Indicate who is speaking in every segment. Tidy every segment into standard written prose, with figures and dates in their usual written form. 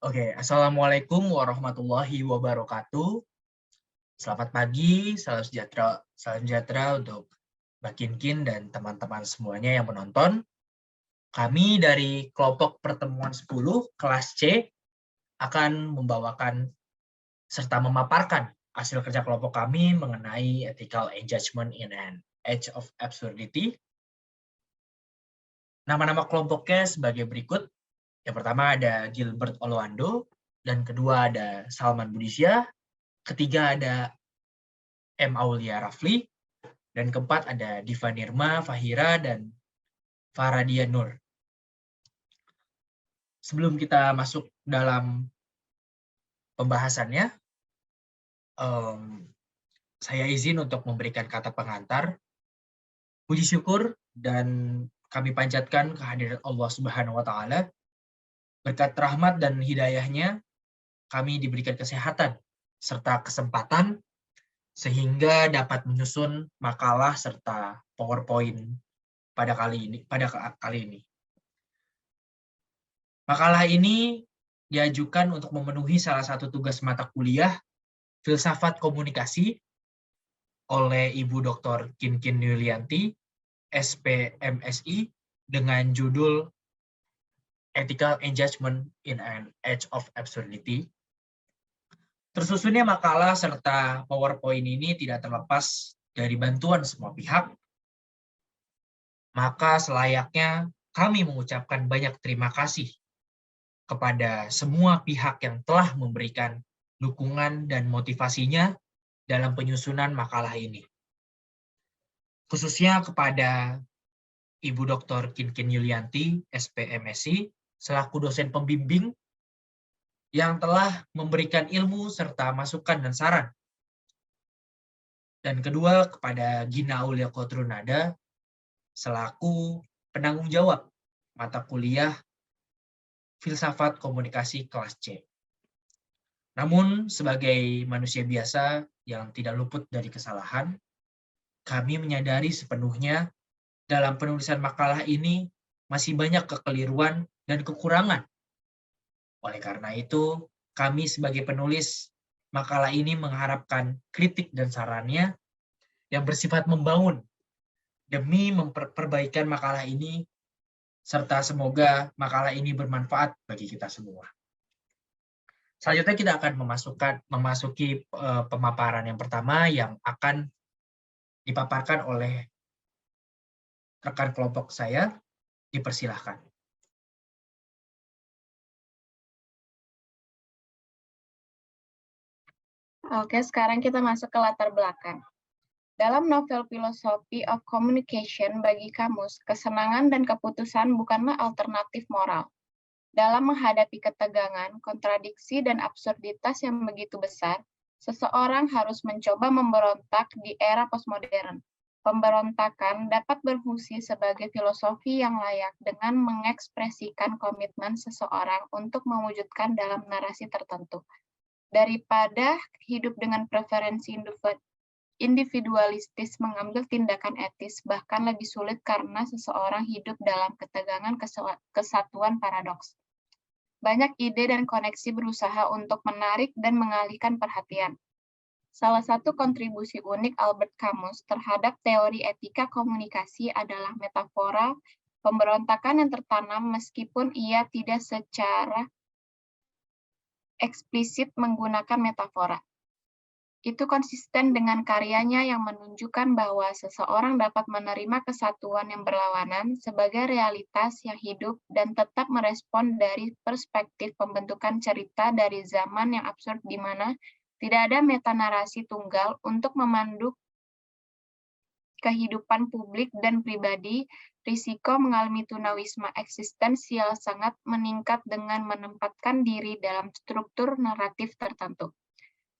Speaker 1: Oke, Assalamualaikum warahmatullahi wabarakatuh. Selamat pagi, salam sejahtera untuk Mbak Kinkin dan teman-teman semuanya yang menonton. Kami dari kelompok pertemuan 10 kelas C akan membawakan serta memaparkan hasil kerja kelompok kami mengenai ethical engagement in an age of absurdity. Nama-nama kelompoknya sebagai berikut. Yang pertama ada Gilbert Oloando, dan kedua ada Salman Budisya, ketiga ada M. Aulia Rafli, dan keempat ada Diva Nirma, Fahira, dan Faradia Nur. Sebelum kita masuk dalam pembahasannya, saya izin untuk memberikan kata pengantar. Puji syukur dan kami panjatkan kehadiran Allah Subhanahu wa Ta'ala. Berkat rahmat dan hidayahnya, kami diberikan kesehatan serta kesempatan sehingga dapat menyusun makalah serta PowerPoint pada kali ini. Makalah ini diajukan untuk memenuhi salah satu tugas mata kuliah Filsafat Komunikasi oleh Ibu Dr. Kinkin Yulianti, SPMSI, dengan judul Ethical Engagement in an Age of Absurdity. Tersusunnya makalah serta PowerPoint ini tidak terlepas dari bantuan semua pihak, maka selayaknya kami mengucapkan banyak terima kasih kepada semua pihak yang telah memberikan dukungan dan motivasinya dalam penyusunan makalah ini. Khususnya kepada Ibu Dr. Kinkin Yulianti, SPMSI, selaku dosen pembimbing yang telah memberikan ilmu serta masukan dan saran. Dan kedua, kepada Gina Aulia Kotrunada, selaku penanggung jawab mata kuliah Filsafat Komunikasi kelas C. Namun, sebagai manusia biasa yang tidak luput dari kesalahan, kami menyadari sepenuhnya dalam penulisan makalah ini masih banyak kekeliruan dan kekurangan. Oleh karena itu, kami sebagai penulis makalah ini mengharapkan kritik dan sarannya yang bersifat membangun demi memperbaikan makalah ini, serta semoga makalah ini bermanfaat bagi kita semua. Selanjutnya kita akan memasuki pemaparan yang pertama yang akan dipaparkan oleh rekan kelompok saya. Dipersilahkan.
Speaker 2: Oke, sekarang kita masuk ke latar belakang. Dalam novel Philosophy of Communication bagi kamus, kesenangan dan keputusan bukanlah alternatif moral. Dalam menghadapi ketegangan, kontradiksi, dan absurditas yang begitu besar, seseorang harus mencoba memberontak di era postmodern. Pemberontakan dapat berfungsi sebagai filosofi yang layak dengan mengekspresikan komitmen seseorang untuk mewujudkan dalam narasi tertentu. Daripada hidup dengan preferensi individualistis mengambil tindakan etis, bahkan lebih sulit karena seseorang hidup dalam ketegangan kesatuan paradoks. Banyak ide dan koneksi berusaha untuk menarik dan mengalihkan perhatian. Salah satu kontribusi unik Albert Camus terhadap teori etika komunikasi adalah metafora pemberontakan yang tertanam meskipun ia tidak secara eksplisit menggunakan metafora. Itu konsisten dengan karyanya yang menunjukkan bahwa seseorang dapat menerima kesatuan yang berlawanan sebagai realitas yang hidup dan tetap merespon dari perspektif pembentukan cerita dari zaman yang absurd di mana tidak ada metanarasi tunggal untuk memandu kehidupan publik dan pribadi. Risiko mengalami tunawisma eksistensial sangat meningkat dengan menempatkan diri dalam struktur naratif tertentu.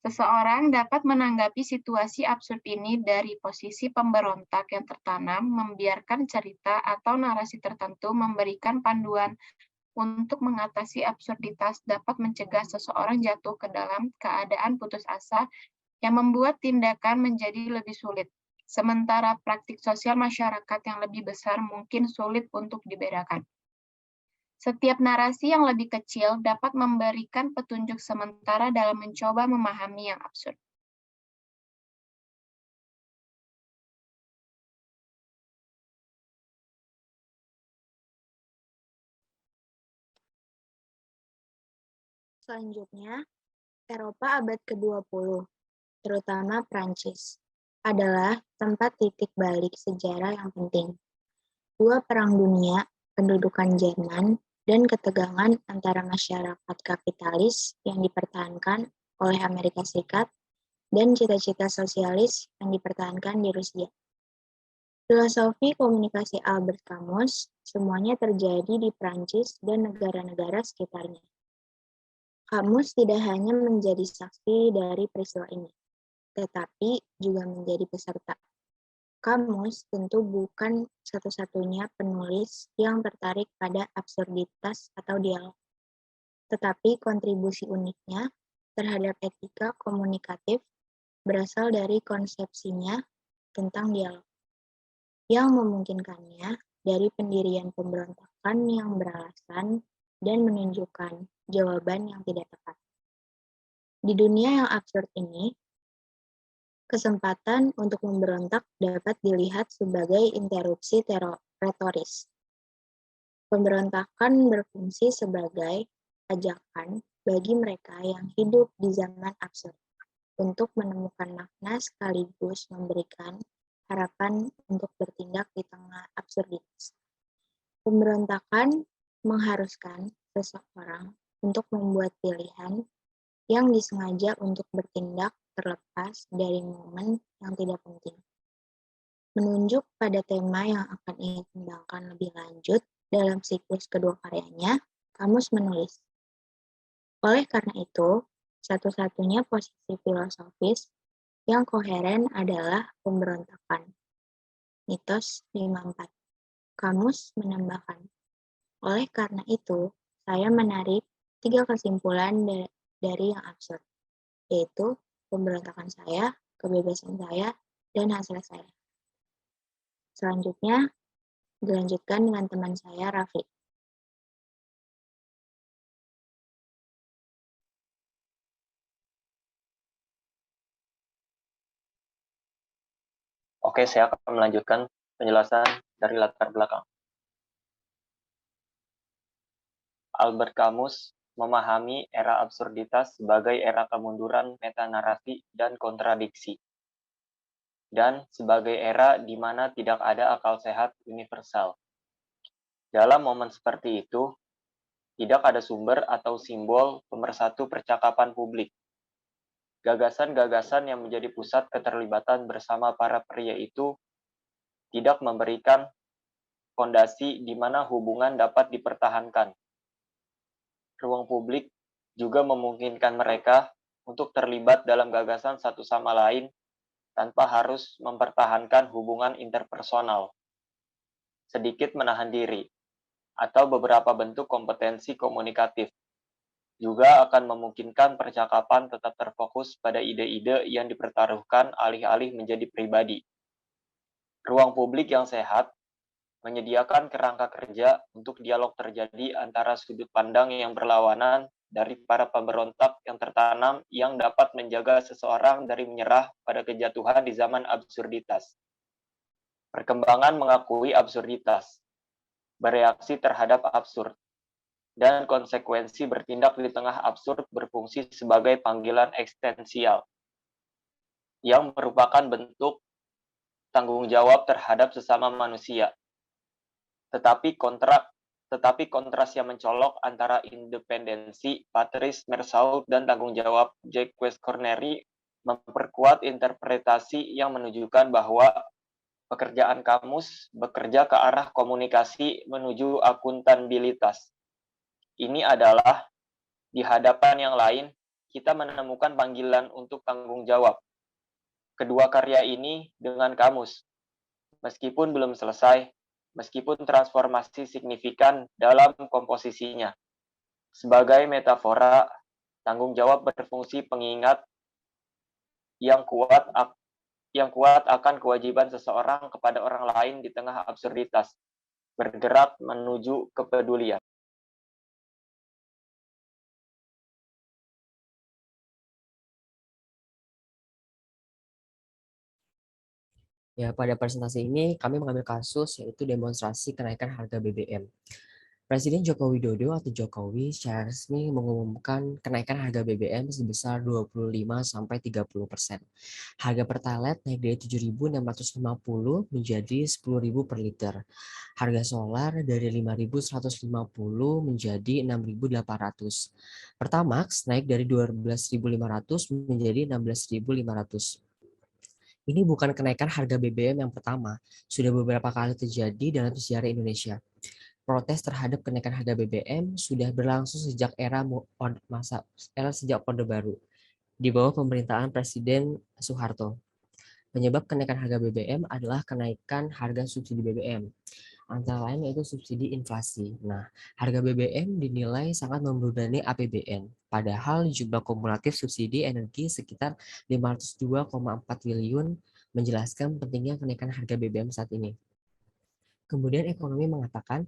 Speaker 2: Seseorang dapat menanggapi situasi absurd ini dari posisi pemberontak yang tertanam, membiarkan cerita atau narasi tertentu memberikan panduan untuk mengatasi absurditas, dapat mencegah seseorang jatuh ke dalam keadaan putus asa yang membuat tindakan menjadi lebih sulit. Sementara praktik sosial masyarakat yang lebih besar mungkin sulit untuk dibedakan. Setiap narasi yang lebih kecil dapat memberikan petunjuk sementara dalam mencoba memahami yang absurd.
Speaker 3: Selanjutnya, Eropa abad ke-20, terutama Prancis, adalah tempat titik balik sejarah yang penting. Dua perang dunia, pendudukan Jerman, dan ketegangan antara masyarakat kapitalis yang dipertahankan oleh Amerika Serikat dan cita-cita sosialis yang dipertahankan di Rusia. Filosofi komunikasi Albert Camus semuanya terjadi di Prancis dan negara-negara sekitarnya. Camus tidak hanya menjadi saksi dari peristiwa ini, tetapi juga menjadi peserta. Camus tentu bukan satu-satunya penulis yang tertarik pada absurditas atau dialog, tetapi kontribusi uniknya terhadap etika komunikatif berasal dari konsepsinya tentang dialog, yang memungkinkannya dari pendirian pemberontakan yang beralasan dan menunjukkan jawaban yang tidak tepat. Di dunia yang absurd ini, kesempatan untuk memberontak dapat dilihat sebagai interupsi retoris. Pemberontakan berfungsi sebagai ajakan bagi mereka yang hidup di zaman absurd untuk menemukan makna sekaligus memberikan harapan untuk bertindak di tengah absurditas. Pemberontakan mengharuskan seseorang untuk membuat pilihan yang disengaja untuk bertindak terlepas dari momen yang tidak penting. Menunjuk pada tema yang akan ia kembangkan lebih lanjut dalam siklus kedua karyanya, Camus menulis, oleh karena itu, satu-satunya posisi filosofis yang koheren adalah pemberontakan. Mitos 54. Camus menambahkan, oleh karena itu, saya menarik 3 kesimpulan dari yang absurd, yaitu pemberontakan saya, kebebasan saya, dan hasil saya. Selanjutnya, dilanjutkan dengan teman saya, Raffi.
Speaker 4: Oke, saya akan melanjutkan penjelasan dari latar belakang. Albert Camus memahami era absurditas sebagai era kemunduran metanarasi dan kontradiksi, dan sebagai era di mana tidak ada akal sehat universal. Dalam momen seperti itu, tidak ada sumber atau simbol pemersatu percakapan publik. Gagasan-gagasan yang menjadi pusat keterlibatan bersama para pria itu tidak memberikan fondasi di mana hubungan dapat dipertahankan. Ruang publik juga memungkinkan mereka untuk terlibat dalam gagasan satu sama lain tanpa harus mempertahankan hubungan interpersonal, sedikit menahan diri, atau beberapa bentuk kompetensi komunikatif. Juga akan memungkinkan percakapan tetap terfokus pada ide-ide yang dipertaruhkan alih-alih menjadi pribadi. Ruang publik yang sehat menyediakan kerangka kerja untuk dialog terjadi antara sudut pandang yang berlawanan dari para pemberontak yang tertanam yang dapat menjaga seseorang dari menyerah pada kejatuhan di zaman absurditas. Perkembangan mengakui absurditas, bereaksi terhadap absurd, dan konsekuensi bertindak di tengah absurd berfungsi sebagai panggilan eksistensial yang merupakan bentuk tanggung jawab terhadap sesama manusia. Tetapi kontras yang mencolok antara independensi Patrice Meursault dan tanggung jawab Jacques Cornery memperkuat interpretasi yang menunjukkan bahwa pekerjaan Camus bekerja ke arah komunikasi menuju akuntabilitas. Ini adalah, di hadapan yang lain, kita menemukan panggilan untuk tanggung jawab. Kedua karya ini dengan Camus, meskipun belum selesai, meskipun transformasi signifikan dalam komposisinya. Sebagai metafora, tanggung jawab berfungsi pengingat yang kuat akan kewajiban seseorang kepada orang lain di tengah absurditas, bergerak menuju kepedulian.
Speaker 5: Ya, pada presentasi ini kami mengambil kasus yaitu demonstrasi kenaikan harga BBM. Presiden Joko Widodo atau Jokowi secara resmi mengumumkan kenaikan harga BBM sebesar 25-30%. Harga Pertalite naik dari 7.650 menjadi 10.000 per liter. Harga solar dari 5.150 menjadi 6.800. Pertamax naik dari 12.500 menjadi 16.500. Ini bukan kenaikan harga BBM yang pertama, sudah beberapa kali terjadi dalam sejarah Indonesia. Protes terhadap kenaikan harga BBM sudah berlangsung sejak sejak Orde Baru di bawah pemerintahan Presiden Soeharto. Penyebab kenaikan harga BBM adalah kenaikan harga subsidi BBM, antara lain yaitu subsidi inflasi. Nah, harga BBM dinilai sangat membebani APBN, padahal jumlah kumulatif subsidi energi sekitar 502,4 triliun menjelaskan pentingnya kenaikan harga BBM saat ini. Kemudian ekonomi mengatakan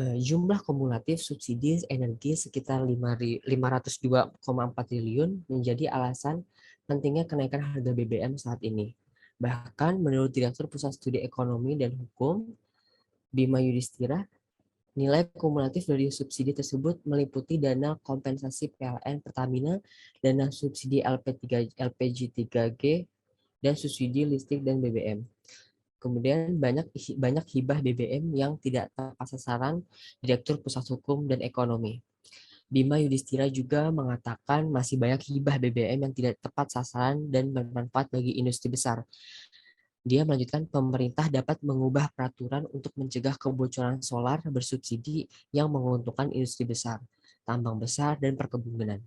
Speaker 5: jumlah kumulatif subsidi energi sekitar 502,4 triliun menjadi alasan pentingnya kenaikan harga BBM saat ini. Bahkan menurut Direktur Pusat Studi Ekonomi dan Hukum, Bima Yudhistira, nilai kumulatif dari subsidi tersebut meliputi dana kompensasi PLN Pertamina, dana subsidi LPG 3G, dan subsidi listrik dan BBM. Kemudian banyak hibah BBM yang tidak tepat sasaran Direktur Pusat Hukum dan Ekonomi. Bima Yudhistira juga mengatakan masih banyak hibah BBM yang tidak tepat sasaran dan bermanfaat bagi industri besar. Dia melanjutkan pemerintah dapat mengubah peraturan untuk mencegah kebocoran solar bersubsidi yang menguntungkan industri besar, tambang besar, dan perkebunan.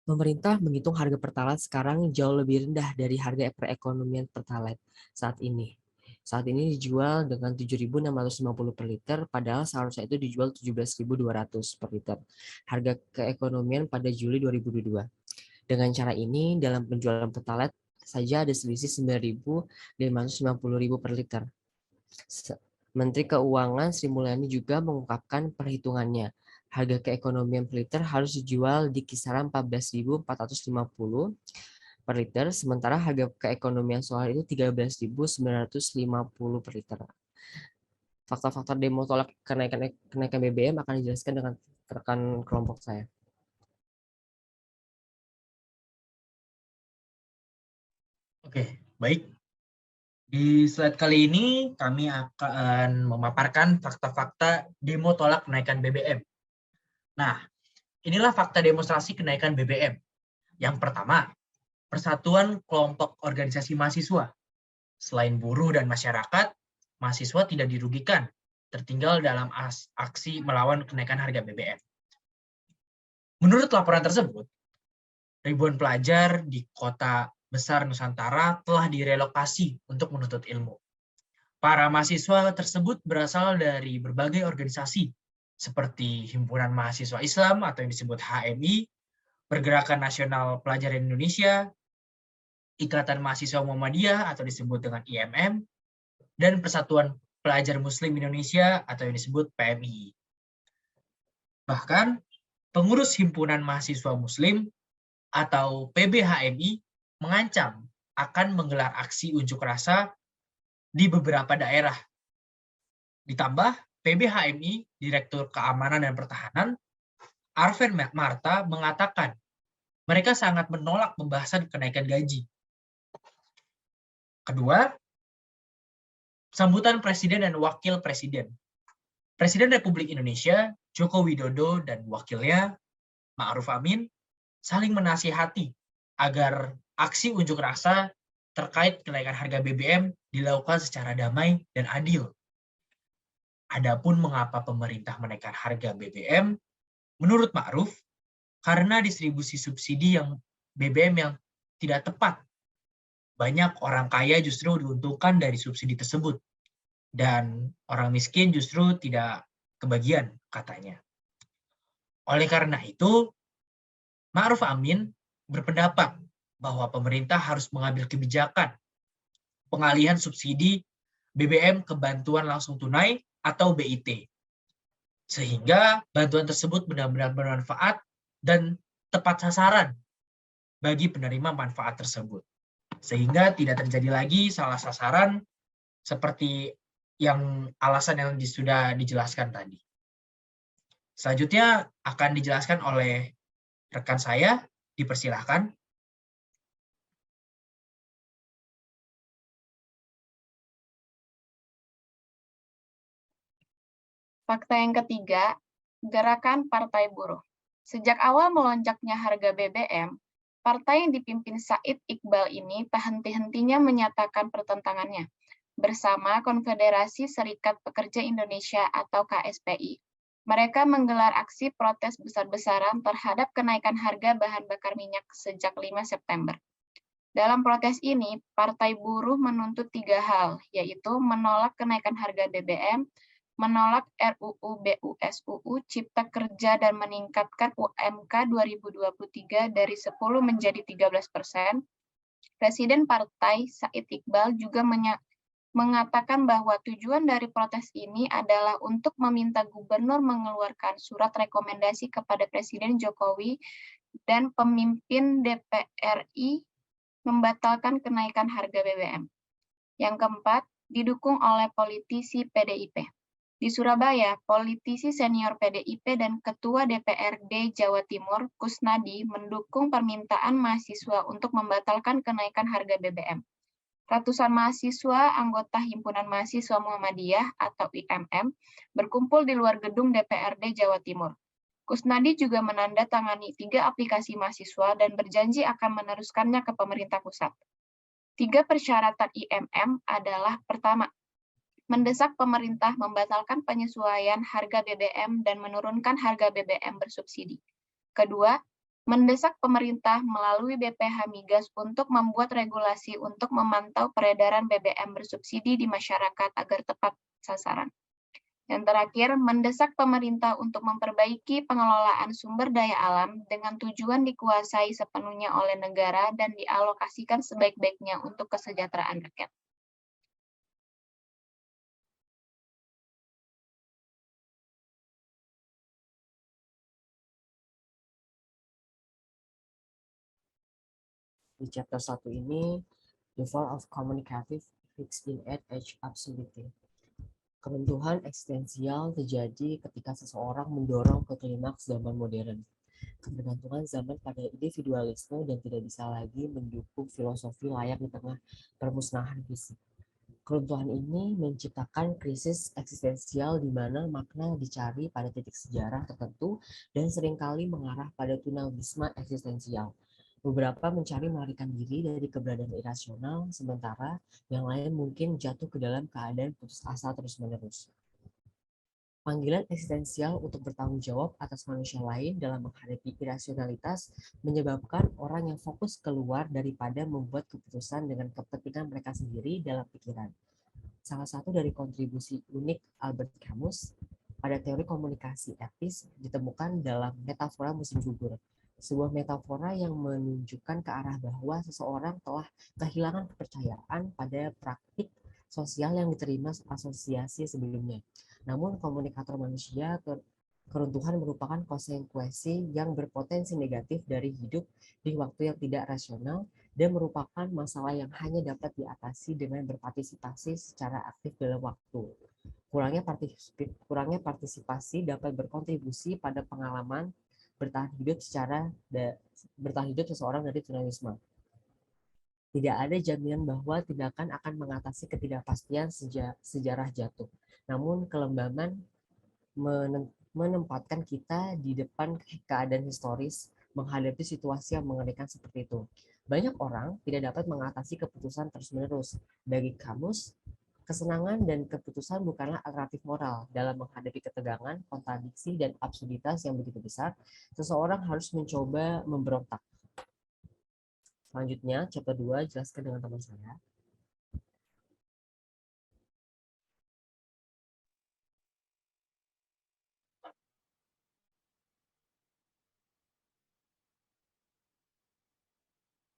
Speaker 5: Pemerintah menghitung harga Pertalite sekarang jauh lebih rendah dari harga perekonomian Pertalite saat ini. Saat ini dijual dengan 7.650 per liter, padahal seharusnya itu dijual 17.200 per liter. Harga keekonomian pada Juli 2022. Dengan cara ini, dalam penjualan Pertalite saja ada selisih 9.550.000 per liter. Menteri Keuangan Sri Mulyani juga mengungkapkan perhitungannya. Harga keekonomian per liter harus dijual di kisaran 14.450 per liter, sementara harga keekonomian solar itu 13.950 per liter. Faktor-faktor demo tolak kenaikan BBM akan dijelaskan dengan rekan kelompok saya.
Speaker 1: Oke, baik. Di slide kali ini kami akan memaparkan fakta-fakta demo tolak kenaikan BBM. Nah, inilah fakta demonstrasi kenaikan BBM. Yang pertama, Persatuan Kelompok Organisasi Mahasiswa. Selain buruh dan masyarakat, mahasiswa tidak dirugikan, tertinggal dalam aksi melawan kenaikan harga BBM. Menurut laporan tersebut, ribuan pelajar di kota besar Nusantara telah direlokasi untuk menuntut ilmu. Para mahasiswa tersebut berasal dari berbagai organisasi, seperti Himpunan Mahasiswa Islam atau yang disebut HMI, Pergerakan Nasional Pelajar Indonesia, Ikatan Mahasiswa Muhammadiyah atau disebut dengan IMM, dan Persatuan Pelajar Muslim Indonesia atau yang disebut PMI. Bahkan, pengurus Himpunan Mahasiswa Muslim atau PBHMI mengancam akan menggelar aksi unjuk rasa di beberapa daerah. Ditambah, PBHMI, Direktur Keamanan dan Pertahanan, Arven Marta mengatakan mereka sangat menolak pembahasan kenaikan gaji. Kedua, sambutan Presiden dan Wakil Presiden. Presiden Republik Indonesia, Joko Widodo, dan wakilnya, Ma'ruf Amin, saling menasihati agar aksi unjuk rasa terkait kenaikan harga BBM dilakukan secara damai dan adil. Adapun mengapa pemerintah menaikkan harga BBM, menurut Ma'ruf, karena distribusi subsidi yang BBM yang tidak tepat. Banyak orang kaya justru diuntungkan dari subsidi tersebut, dan orang miskin justru tidak kebagian, katanya. Oleh karena itu, Ma'ruf Amin berpendapat bahwa pemerintah harus mengambil kebijakan pengalihan subsidi BBM ke bantuan langsung tunai atau BIT, sehingga bantuan tersebut benar-benar bermanfaat dan tepat sasaran bagi penerima manfaat tersebut. sehingga tidak terjadi lagi salah sasaran seperti yang alasan yang sudah dijelaskan tadi. Selanjutnya akan dijelaskan oleh rekan saya, dipersilahkan.
Speaker 2: Fakta yang ketiga, gerakan Partai Buruh. Sejak awal melonjaknya harga BBM, partai yang dipimpin Said Iqbal ini tak henti-hentinya menyatakan pertentangannya bersama Konfederasi Serikat Pekerja Indonesia atau KSPI. Mereka menggelar aksi protes besar-besaran terhadap kenaikan harga bahan bakar minyak sejak 5 September. Dalam protes ini, Partai Buruh menuntut 3 hal, yaitu menolak kenaikan harga BBM, menolak RUU BUSUU Cipta Kerja dan meningkatkan UMK 2023 dari 10 menjadi 13%. Presiden Partai Said Iqbal juga mengatakan bahwa tujuan dari protes ini adalah untuk meminta gubernur mengeluarkan surat rekomendasi kepada Presiden Jokowi dan pemimpin DPR RI membatalkan kenaikan harga BBM. Yang keempat, didukung oleh politisi PDIP. Di Surabaya, politisi senior PDIP dan Ketua DPRD Jawa Timur, Kusnadi, mendukung permintaan mahasiswa untuk membatalkan kenaikan harga BBM. Ratusan mahasiswa anggota Himpunan Mahasiswa Muhammadiyah atau IMM berkumpul di luar gedung DPRD Jawa Timur. Kusnadi juga menandatangani 3 aplikasi mahasiswa dan berjanji akan meneruskannya ke pemerintah pusat. 3 persyaratan IMM adalah pertama, mendesak pemerintah membatalkan penyesuaian harga BBM dan menurunkan harga BBM bersubsidi. Kedua, mendesak pemerintah melalui BPH Migas untuk membuat regulasi untuk memantau peredaran BBM bersubsidi di masyarakat agar tepat sasaran. Yang terakhir, mendesak pemerintah untuk memperbaiki pengelolaan sumber daya alam dengan tujuan dikuasai sepenuhnya oleh negara dan dialokasikan sebaik-baiknya untuk kesejahteraan rakyat.
Speaker 5: Di chapter 1 ini, The Fall of Communicative Fixed in Age Absurdity. Keruntuhan eksistensial terjadi ketika seseorang mendorong ke klimaks zaman modern. Ketergantungan zaman pada individualisme dan tidak bisa lagi mendukung filosofi layak di tengah permusnahan fisik. Keruntuhan ini menciptakan krisis eksistensial di mana makna dicari pada titik sejarah tertentu dan seringkali mengarah pada tunnalisme eksistensial. Beberapa mencari melarikan diri dari keberadaan irasional, sementara yang lain mungkin jatuh ke dalam keadaan putus asa terus-menerus. Panggilan eksistensial untuk bertanggung jawab atas manusia lain dalam menghadapi irasionalitas menyebabkan orang yang fokus keluar daripada membuat keputusan dengan kepentingan mereka sendiri dalam pikiran. Salah satu dari kontribusi unik Albert Camus pada teori komunikasi etis ditemukan dalam metafora musim gugur. Sebuah metafora yang menunjukkan ke arah bahwa seseorang telah kehilangan kepercayaan pada praktik sosial yang diterima asosiasi sebelumnya. Namun komunikator manusia keruntuhan merupakan konsekuensi yang berpotensi negatif dari hidup di waktu yang tidak rasional dan merupakan masalah yang hanya dapat diatasi dengan berpartisipasi secara aktif dalam waktu. Kurangnya partisipasi dapat berkontribusi pada pengalaman bertahan hidup seseorang dari tunnalisme. Tidak ada jaminan bahwa tindakan akan mengatasi ketidakpastian sejarah jatuh. Namun kelembaban menempatkan kita di depan keadaan historis menghadapi situasi yang mengerikan seperti itu. Banyak orang tidak dapat mengatasi keputusan terus-menerus. Bagi Camus, kesenangan dan keputusan bukanlah alternatif moral. Dalam menghadapi ketegangan, kontradiksi, dan absurditas yang begitu besar, seseorang harus mencoba memberontak. Selanjutnya, chapter 2, jelaskan dengan teman saya.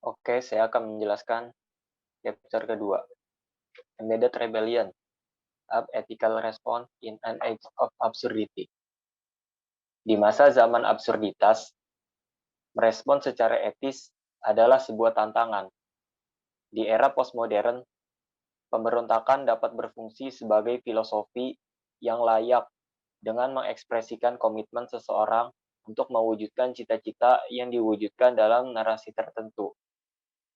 Speaker 4: Oke, saya akan menjelaskan chapter kedua. Embedded Rebellion, Up Ethical Response in an Age of Absurdity. Di masa zaman absurditas, merespon secara etis adalah sebuah tantangan. Di era postmodern, pemberontakan dapat berfungsi sebagai filosofi yang layak dengan mengekspresikan komitmen seseorang untuk mewujudkan cita-cita yang diwujudkan dalam narasi tertentu.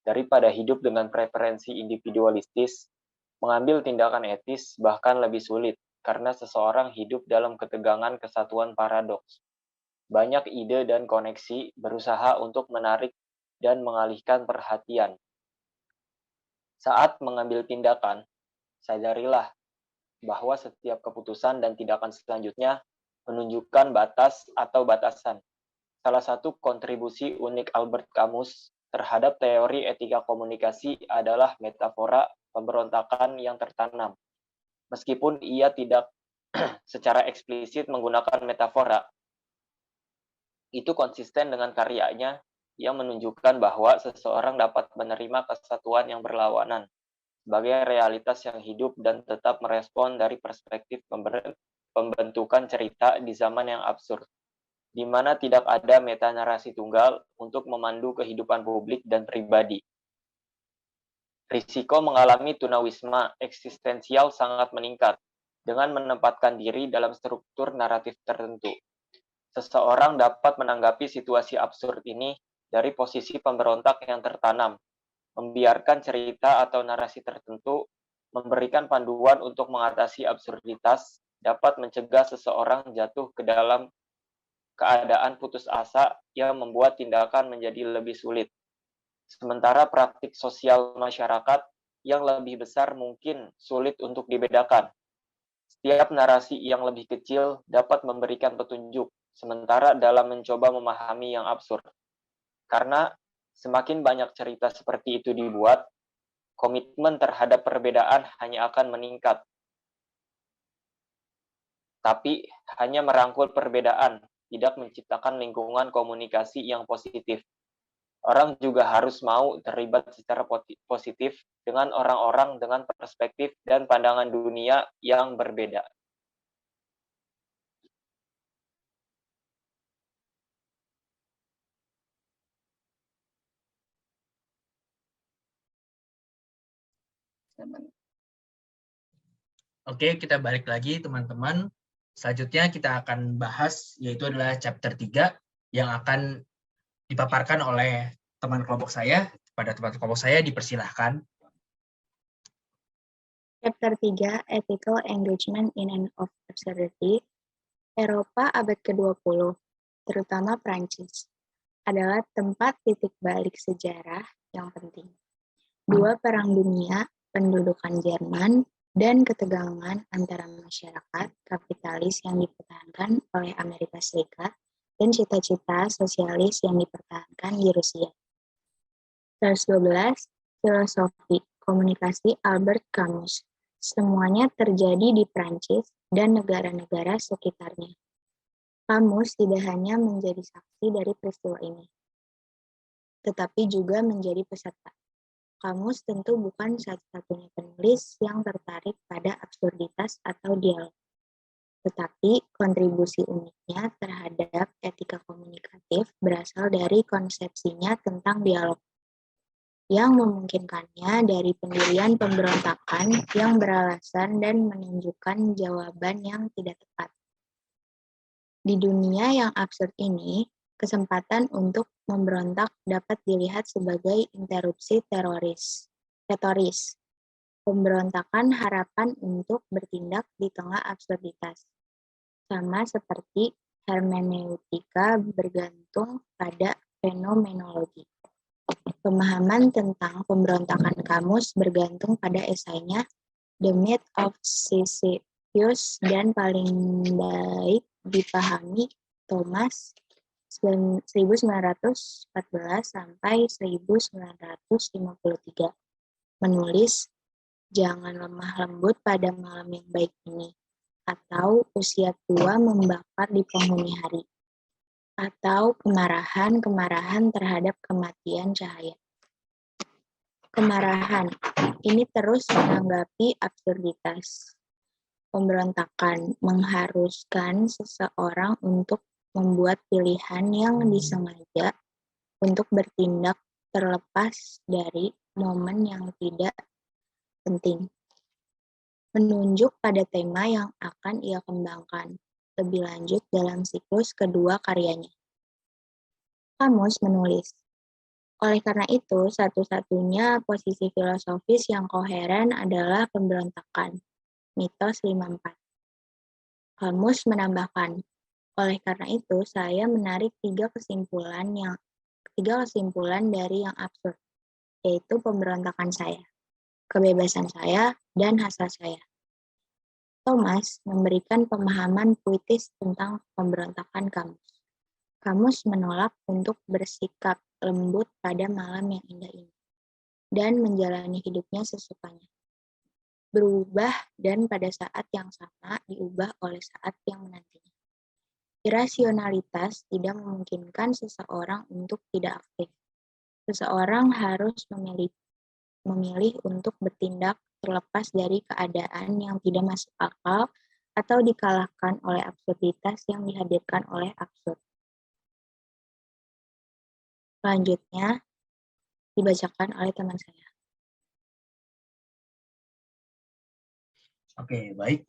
Speaker 4: Daripada hidup dengan preferensi individualistis, mengambil tindakan etis bahkan lebih sulit karena seseorang hidup dalam ketegangan kesatuan paradoks. Banyak ide dan koneksi berusaha untuk menarik dan mengalihkan perhatian. Saat mengambil tindakan, sadarilah bahwa setiap keputusan dan tindakan selanjutnya menunjukkan batas atau batasan. Salah satu kontribusi unik Albert Camus terhadap teori etika komunikasi adalah metafora pemberontakan yang tertanam. Meskipun ia tidak secara eksplisit menggunakan metafora, itu konsisten dengan karyanya yang menunjukkan bahwa seseorang dapat menerima kesatuan yang berlawanan sebagai realitas yang hidup dan tetap merespon dari perspektif pembentukan cerita di zaman yang absurd, di mana tidak ada metanarasi tunggal untuk memandu kehidupan publik dan pribadi. Risiko mengalami tunawisma eksistensial sangat meningkat dengan menempatkan diri dalam struktur naratif tertentu. Seseorang dapat menanggapi situasi absurd ini dari posisi pemberontak yang tertanam, membiarkan cerita atau narasi tertentu memberikan panduan untuk mengatasi absurditas, dapat mencegah seseorang jatuh ke dalam keadaan putus asa yang membuat tindakan menjadi lebih sulit. Sementara praktik sosial masyarakat yang lebih besar mungkin sulit untuk dibedakan. Setiap narasi yang lebih kecil dapat memberikan petunjuk, sementara dalam mencoba memahami yang absurd. Karena semakin banyak cerita seperti itu dibuat, komitmen terhadap perbedaan hanya akan meningkat. Tapi hanya merangkul perbedaan, tidak menciptakan lingkungan komunikasi yang positif. Orang juga harus mau terlibat secara positif dengan orang-orang dengan perspektif dan pandangan dunia yang berbeda.
Speaker 1: Oke, kita balik lagi teman-teman. Selanjutnya kita akan bahas, yaitu adalah chapter 3 yang akan dipaparkan oleh teman kelompok saya. Pada teman kelompok saya dipersilahkan.
Speaker 3: Chapter 3, Ethical Engagement in an Absurdity. Eropa abad ke-20, terutama Prancis, adalah tempat titik balik sejarah yang penting. Dua perang dunia, pendudukan Jerman, dan ketegangan antara masyarakat kapitalis yang dipertahankan oleh Amerika Serikat dan cita-cita sosialis yang dipertahankan di Rusia. Vers 12, Filosofi Komunikasi Albert Camus. Semuanya terjadi di Prancis dan negara-negara sekitarnya. Camus tidak hanya menjadi saksi dari peristiwa ini, tetapi juga menjadi peserta. Camus tentu bukan satu-satunya penulis yang tertarik pada absurditas atau dialog, tetapi kontribusi uniknya terhadap etika komunikatif berasal dari konsepsinya tentang dialog, yang memungkinkannya dari pendirian pemberontakan yang beralasan dan menunjukkan jawaban yang tidak tepat. Di dunia yang absurd ini, kesempatan untuk memberontak dapat dilihat sebagai interupsi retoris, pemberontakan harapan untuk bertindak di tengah absurditas, sama seperti hermeneutika bergantung pada fenomenologi. Pemahaman tentang pemberontakan Camus bergantung pada esainya The Myth of Sisyphus dan paling baik dipahami Thomas 1914 sampai 1953. Menulis Jangan Lemah Lembut pada Malam yang Baik Ini, atau Usia Tua Membakar di Penghuni Hari, atau kemarahan terhadap kematian cahaya. Kemarahan ini terus menanggapi absurditas. Pemberontakan mengharuskan seseorang untuk membuat pilihan yang disengaja untuk bertindak terlepas dari momen yang tidak penting. Menunjuk pada tema yang akan ia kembangkan lebih lanjut dalam siklus kedua karyanya. Kamus menulis. Oleh karena itu, satu-satunya posisi filosofis yang koheren adalah pemberontakan. Mitos 54. Kamus menambahkan, oleh karena itu saya menarik tiga kesimpulan dari yang absurd, yaitu pemberontakan saya, kebebasan saya, dan hasrat saya. Thomas memberikan pemahaman puitis tentang pemberontakan Kamus. Kamus menolak untuk bersikap lembut pada malam yang indah ini, dan menjalani hidupnya sesukanya. Berubah dan pada saat yang sama diubah oleh saat yang menantinya. Irasionalitas tidak memungkinkan seseorang untuk tidak aktif. Seseorang harus memilih untuk bertindak terlepas dari keadaan yang tidak masuk akal atau dikalahkan oleh absurditas yang dihadirkan oleh absurd. Selanjutnya dibacakan oleh teman saya.
Speaker 1: Oke, baik.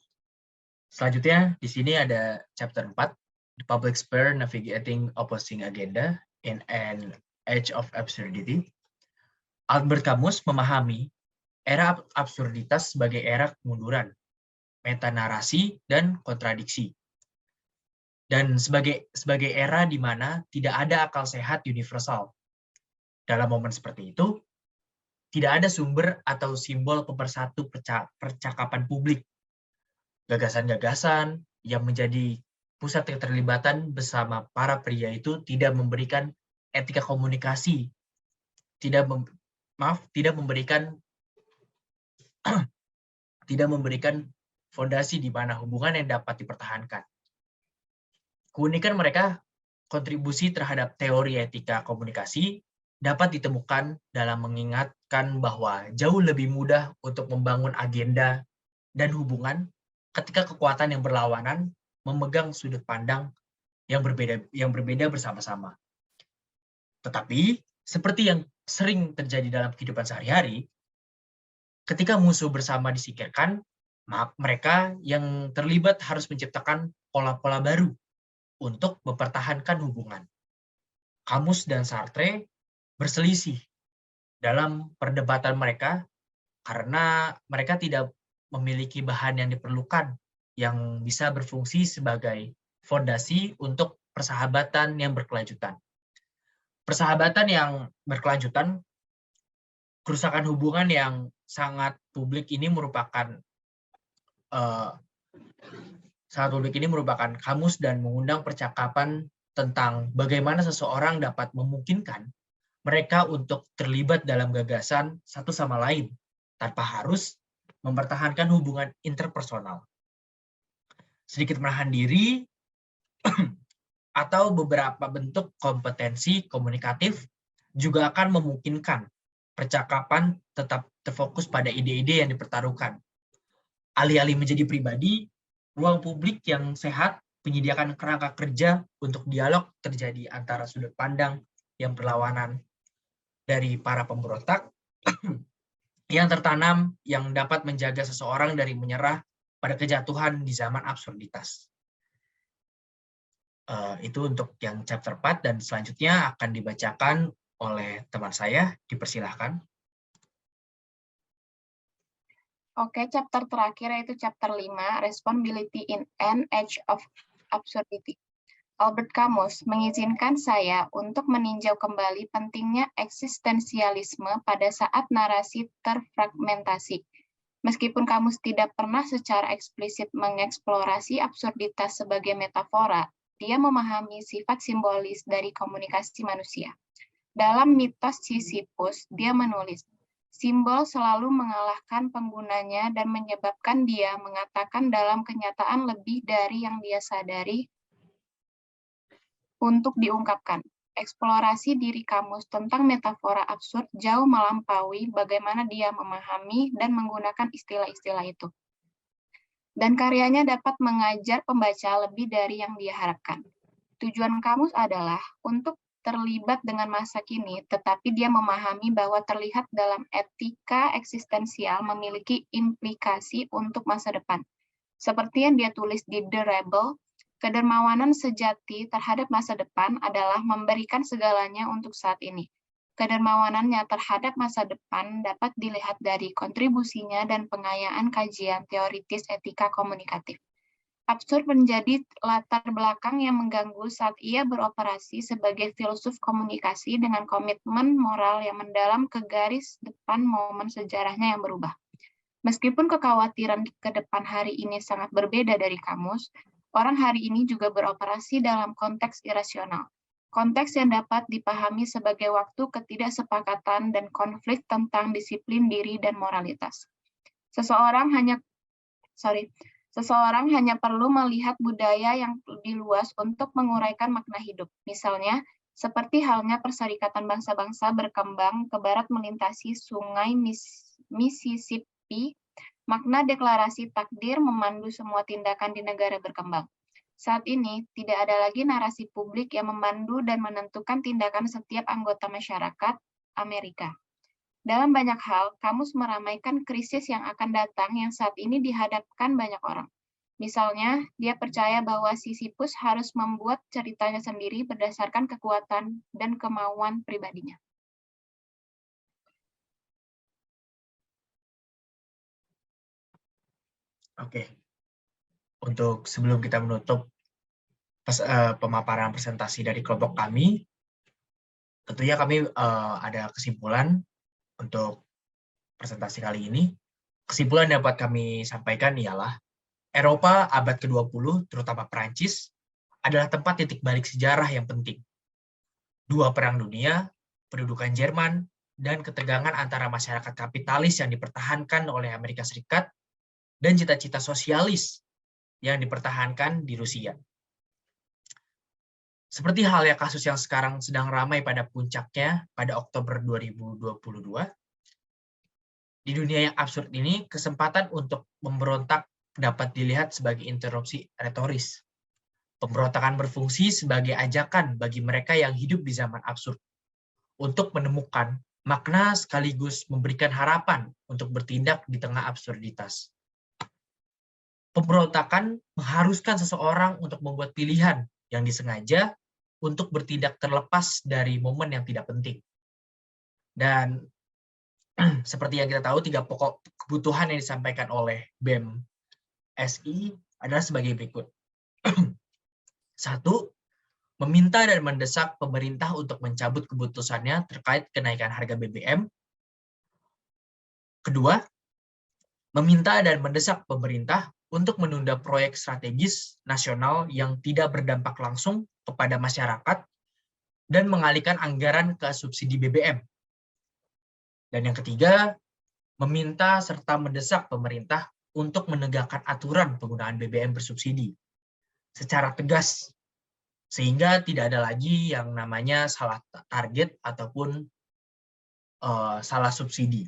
Speaker 1: Selanjutnya di sini ada chapter 4, The Public Sphere Navigating Opposing Agenda in an Age of Absurdity. Albert Camus memahami era absurditas sebagai era kemunduran, metanarasi, dan kontradiksi. Dan sebagai era di mana tidak ada akal sehat universal. Dalam momen seperti itu, tidak ada sumber atau simbol pemersatu percakapan publik. Gagasan-gagasan yang menjadi pusat keterlibatan bersama para pria itu tidak memberikan etika komunikasi, tidak memberikan fondasi di mana hubungan yang dapat dipertahankan. Keunikan mereka, kontribusi terhadap teori etika komunikasi dapat ditemukan dalam mengingatkan bahwa jauh lebih mudah untuk membangun agenda dan hubungan ketika kekuatan yang berlawanan memegang sudut pandang yang berbeda bersama-sama. Tetapi, seperti yang sering terjadi dalam kehidupan sehari-hari, ketika musuh bersama disingkirkan, mereka yang terlibat harus menciptakan pola-pola baru untuk mempertahankan hubungan. Camus dan Sartre berselisih dalam perdebatan mereka karena mereka tidak memiliki bahan yang diperlukan yang bisa berfungsi sebagai fondasi untuk persahabatan yang berkelanjutan. Persahabatan yang berkelanjutan, kerusakan hubungan yang sangat publik ini merupakan Camus dan mengundang percakapan tentang bagaimana seseorang dapat memungkinkan mereka untuk terlibat dalam gagasan satu sama lain tanpa harus mempertahankan hubungan interpersonal. Sedikit menahan diri atau beberapa bentuk kompetensi komunikatif juga akan memungkinkan percakapan tetap terfokus pada ide-ide yang dipertaruhkan. Alih-alih menjadi pribadi, ruang publik yang sehat menyediakan kerangka kerja untuk dialog terjadi antara sudut pandang yang berlawanan dari para pemberontak yang tertanam yang dapat menjaga seseorang dari menyerah pada kejatuhan di zaman absurditas. Itu untuk yang chapter 4 dan selanjutnya akan dibacakan oleh teman saya. Dipersilahkan.
Speaker 2: Oke, chapter terakhir yaitu chapter 5, Responsibility in an Age of Absurdity. Albert Camus mengizinkan saya untuk meninjau kembali pentingnya eksistensialisme pada saat narasi terfragmentasi. Meskipun Camus tidak pernah secara eksplisit mengeksplorasi absurditas sebagai metafora, dia memahami sifat simbolis dari komunikasi manusia. Dalam mitos Sisyphus, dia menulis, simbol selalu mengalahkan penggunanya dan menyebabkan dia mengatakan dalam kenyataan lebih dari yang dia sadari untuk diungkapkan. Eksplorasi diri Camus tentang metafora absurd jauh melampaui bagaimana dia memahami dan menggunakan istilah-istilah itu. Dan karyanya dapat mengajar pembaca lebih dari yang dia harapkan. Tujuan Camus adalah untuk terlibat dengan masa kini, tetapi dia memahami bahwa terlihat dalam etika eksistensial memiliki implikasi untuk masa depan. Seperti yang dia tulis di The Rebel, kedermawanan sejati terhadap masa depan adalah memberikan segalanya untuk saat ini. Kedermawanannya terhadap masa depan dapat dilihat dari kontribusinya dan pengayaan kajian teoritis etika komunikatif. Absurd menjadi latar belakang yang mengganggu saat ia beroperasi sebagai filsuf komunikasi dengan komitmen moral yang mendalam ke garis depan momen sejarahnya yang berubah. Meskipun kekhawatiran ke depan hari ini sangat berbeda dari kamus, orang hari ini juga beroperasi dalam konteks irasional. Konteks yang dapat dipahami sebagai waktu ketidaksepakatan dan konflik tentang disiplin diri dan moralitas. Seseorang hanya perlu melihat budaya yang lebih luas untuk menguraikan makna hidup. Misalnya, seperti halnya perserikatan bangsa-bangsa berkembang ke barat melintasi sungai Mississippi, makna deklarasi takdir memandu semua tindakan di negara berkembang. Saat ini, tidak ada lagi narasi publik yang memandu dan menentukan tindakan setiap anggota masyarakat Amerika. Dalam banyak hal, kamus meramaikan krisis yang akan datang yang saat ini dihadapkan banyak orang. Misalnya, dia percaya bahwa Sisyphus harus membuat ceritanya sendiri berdasarkan kekuatan dan kemauan pribadinya.
Speaker 1: Oke. Untuk sebelum kita menutup pemaparan presentasi dari kelompok kami, tentunya kami ada kesimpulan untuk presentasi kali ini. Kesimpulan yang dapat kami sampaikan ialah Eropa abad ke-20, terutama Prancis, adalah tempat titik balik sejarah yang penting. Dua perang dunia, pendudukan Jerman, dan ketegangan antara masyarakat kapitalis yang dipertahankan oleh Amerika Serikat dan cita-cita sosialis yang dipertahankan di Rusia. Seperti halnya kasus yang sekarang sedang ramai pada puncaknya pada Oktober 2022, di dunia yang absurd ini, kesempatan untuk memberontak dapat dilihat sebagai interupsi retoris. Pemberontakan berfungsi sebagai ajakan bagi mereka yang hidup di zaman absurd untuk menemukan makna sekaligus memberikan harapan untuk bertindak di tengah absurditas. Pemberontakan mengharuskan seseorang untuk membuat pilihan yang disengaja untuk bertindak terlepas dari momen yang tidak penting. Dan seperti yang kita tahu, 3 pokok kebutuhan yang disampaikan oleh BEM SI adalah sebagai berikut. 1. Meminta dan mendesak pemerintah untuk mencabut keputusannya terkait kenaikan harga BBM. 2. Meminta dan mendesak pemerintah untuk menunda proyek strategis nasional yang tidak berdampak langsung kepada masyarakat dan mengalihkan anggaran ke subsidi BBM. Dan yang ketiga, meminta serta mendesak pemerintah untuk menegakkan aturan penggunaan BBM bersubsidi secara tegas, sehingga tidak ada lagi yang namanya salah target ataupun salah subsidi.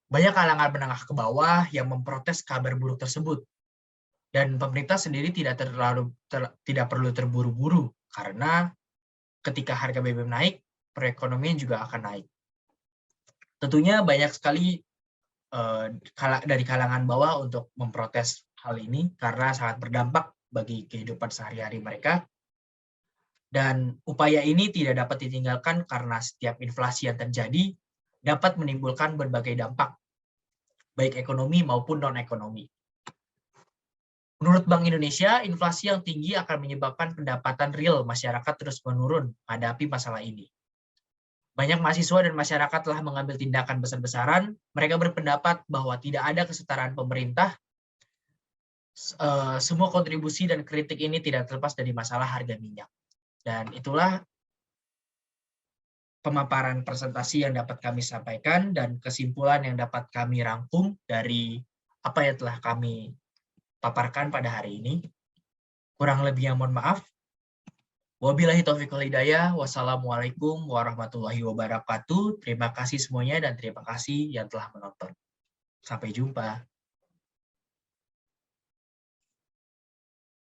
Speaker 1: Banyak kalangan menengah ke bawah yang memprotes kabar buruk tersebut, dan pemerintah sendiri tidak perlu terburu-buru, karena ketika harga BBM naik, perekonomian juga akan naik. Tentunya banyak sekali dari kalangan bawah untuk memprotes hal ini karena sangat berdampak bagi kehidupan sehari-hari mereka. Dan upaya ini tidak dapat ditinggalkan karena setiap inflasi yang terjadi dapat menimbulkan berbagai dampak, baik ekonomi maupun non-ekonomi. Menurut Bank Indonesia, inflasi yang tinggi akan menyebabkan pendapatan real masyarakat terus menurun menghadapi masalah ini. Banyak mahasiswa dan masyarakat telah mengambil tindakan besar-besaran. Mereka berpendapat bahwa tidak ada kesetaraan pemerintah. Semua kontribusi dan kritik ini tidak terlepas dari masalah harga minyak. Dan itulah pemaparan presentasi yang dapat kami sampaikan dan kesimpulan yang dapat kami rangkum dari apa yang telah kami paparkan pada hari ini. Kurang lebihnya mohon maaf. Wabillahi taufiq wal hidayah. Wassalamualaikum warahmatullahi wabarakatuh. Terima kasih semuanya dan terima kasih yang telah menonton. Sampai jumpa.